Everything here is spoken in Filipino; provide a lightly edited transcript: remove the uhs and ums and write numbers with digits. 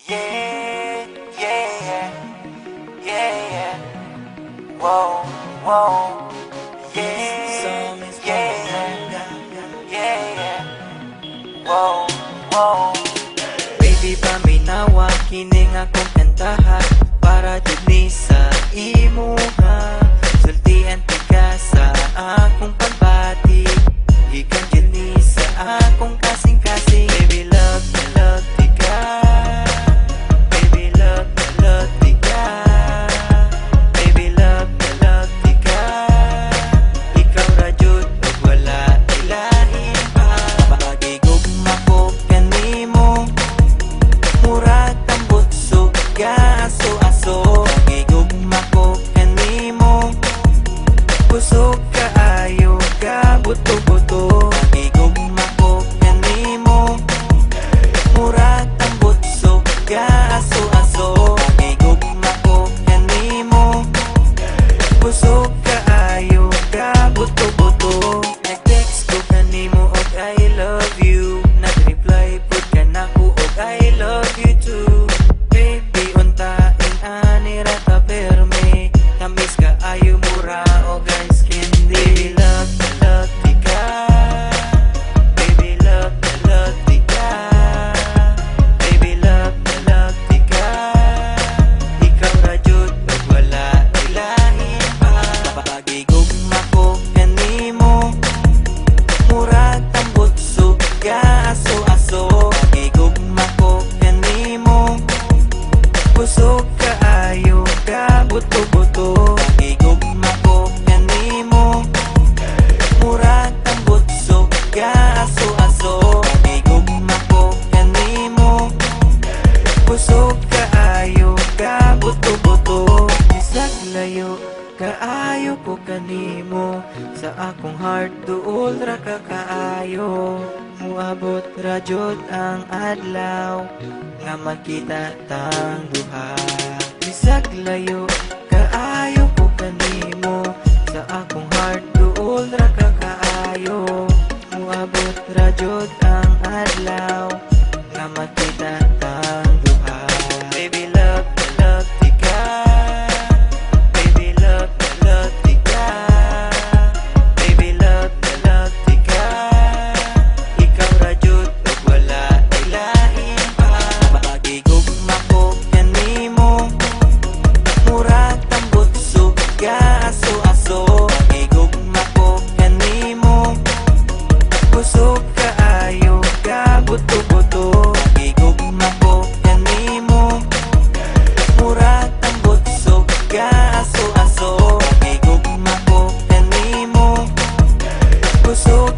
Yeah, yeah, yeah, yeah. Whoa, whoa. Yeah, yeah, yeah. Whoa, whoa. Baby, paminawa kining akong kantahan para jud ni sa imuha. Sultian ti ka sa akong pagbati, gikan jud ni sa akong kasing-kasing. Baby, love ti ka. Baby, love ti ka. Baby, love ti ka. Ikaw ra jud ug wala ilahin pa. Pagigugma ko kanimo, murag tambot suga aso-aso. Pagigugma ko kanimo, kusog kaayo ka buto-buto. Pagigugma ko kanimo, murag tambot suga aso-aso. Pagigugma ko kanimo, kusog kaayo ka buto-buto. Nag-text ko kanimo og I love you, nag-reply pud ka nako og I love you too. Baby, untain ani ra ta perme, tamis ka ayo mura o guys candy. Baby, love ti ka. Baby, love ti ka. Baby, love ti ka. Ikaw ra jud ug wala ilahin pa. Pagigugma ko kanimo, murag tambot suga aso-aso. Pagigugma ko kanimo, kusog kaayo ka buto-buto. Pagigugma ko kanimo, murag tambot suga aso-aso. Pagigugma ko kanimo, kusog kaayo ka buto-buto. Bisag layo kaayo ko kanimo, sa akong heart duol ra ka kaayo. Muabot ra jud ang adlaw nga makita tang duha. Bisag layo kaayo ko kanimo, sa akong heart duol ra ka kaayo. Muabot ra jud ang adlaw nga makita tang duha. Baby, love ti ka. Baby, love ti ka. Baby, love ti ka. Ikaw ra jud ug wala ilahin pa. Pagigugma ko kanimo, murag tambot suga aso-aso. Pagigugma ko kanimo, kusog kaayo ka buto-buto. Pagigugma ko kanimo, murag tambot suga aso-aso. Pagigugma ko kanimo, kusog